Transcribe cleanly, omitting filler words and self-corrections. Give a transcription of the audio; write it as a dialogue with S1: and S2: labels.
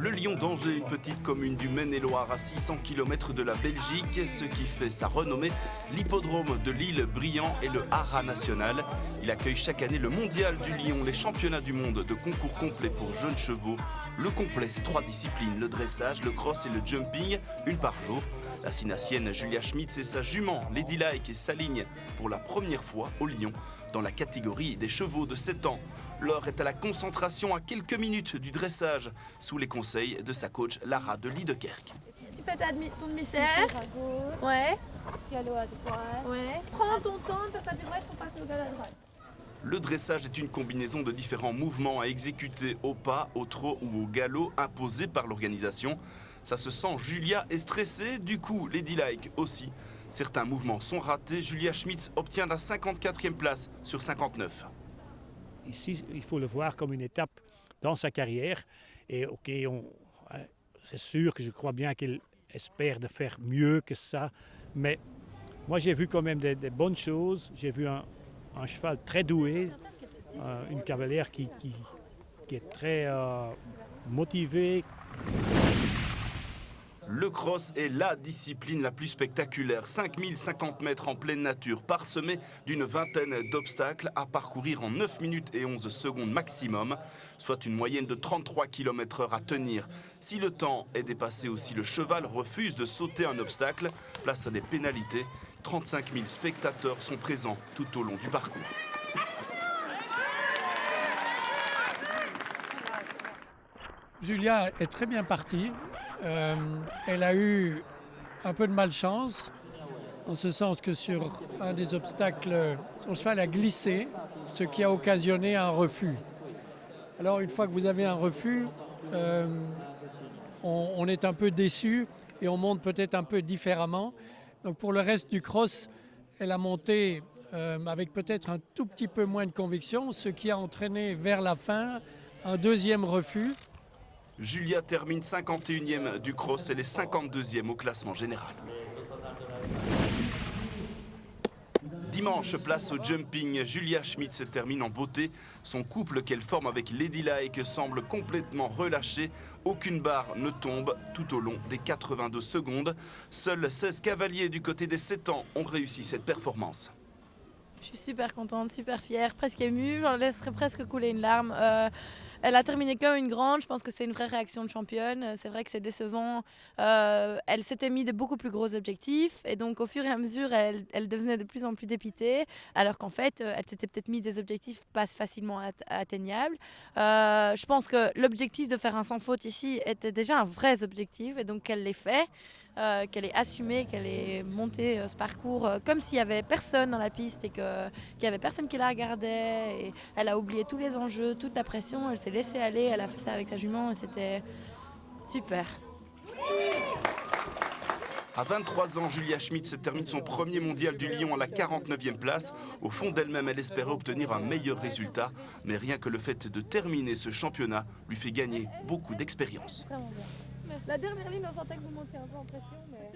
S1: Le Lion d'Angers, une petite commune du Maine-et-Loire à 600 km de la Belgique, ce qui fait sa renommée, l'hippodrome de l'Île-Briand et le Haras national. Il accueille chaque année le mondial du lion, les championnats du monde de concours complets pour jeunes chevaux. Le complet, c'est 3 disciplines, le dressage, le cross et le jumping, une par jour. La Sinassienne Julia Schmitz et sa jument Lady Like s'alignent pour la première fois au Lion dans la catégorie des chevaux de 7 ans. Laure est à la concentration à quelques minutes du dressage sous les conseils de sa coach Lara de Liedekerk.
S2: Tu fais ton demi-serre. Ouais.
S3: Galop à droite.
S2: Ouais. Prends ton temps, fais pas de droite pour passer au galop à droite.
S1: Le dressage est une combinaison de différents mouvements à exécuter au pas, au trot ou au galop imposés par l'organisation. Ça se sent, Julia est stressée, du coup Lady Like aussi. Certains mouvements sont ratés, Julia Schmitz obtient la 54e place sur 59.
S4: Ici, il faut le voir comme une étape dans sa carrière. Et ok, c'est sûr que je crois bien qu'il espère de faire mieux que ça. Mais moi, j'ai vu quand même des bonnes choses. J'ai vu un cheval très doué, une cavalière qui est très motivée.
S1: Le cross est la discipline la plus spectaculaire. 5050 mètres en pleine nature, parsemé d'une vingtaine d'obstacles à parcourir en 9 minutes et 11 secondes maximum, soit une moyenne de 33 km/h à tenir. Si le temps est dépassé ou si le cheval refuse de sauter un obstacle, place à des pénalités. 35 000 spectateurs sont présents tout au long du parcours.
S5: Julia est très bien partie. Elle a eu un peu de malchance, en ce sens que sur un des obstacles, son cheval a glissé, ce qui a occasionné un refus. Alors une fois que vous avez un refus, on est un peu déçu et on monte peut-être un peu différemment. Donc pour le reste du cross, elle a monté avec peut-être un tout petit peu moins de conviction, ce qui a entraîné vers la fin un deuxième refus.
S1: Julia termine 51e du cross et les 52e au classement général. Dimanche, place au jumping. Julia Schmitz termine en beauté. Son couple qu'elle forme avec Lady Like semble complètement relâché. Aucune barre ne tombe tout au long des 82 secondes. Seuls 16 cavaliers du côté des 7 ans ont réussi cette performance.
S2: Je suis super contente, super fière, presque émue. J'en laisserai presque couler une larme. Elle a terminé comme une grande, je pense que c'est une vraie réaction de championne. C'est vrai que c'est décevant. Elle s'était mis de beaucoup plus gros objectifs et donc au fur et à mesure, elle devenait de plus en plus dépitée, alors qu'en fait, elle s'était peut-être mis des objectifs pas facilement atteignables. Je pense que l'objectif de faire un sans faute ici était déjà un vrai objectif et donc qu'elle l'ait fait, qu'elle ait assumé, qu'elle ait monté ce parcours comme s'il n'y avait personne dans la piste et qu'il n'y avait personne qui la regardait. Et elle a oublié tous les enjeux, toute la pression, elle s'est laissée aller, elle a fait ça avec sa jument et c'était super.
S1: À 23 ans, Julia Schmitz termine son premier mondial du Lion à la 49e place. Au fond d'elle-même, elle espérait obtenir un meilleur résultat. Mais rien que le fait de terminer ce championnat lui fait gagner beaucoup d'expérience.
S2: La dernière ligne, on sentait que vous montiez un peu en pression. Mais...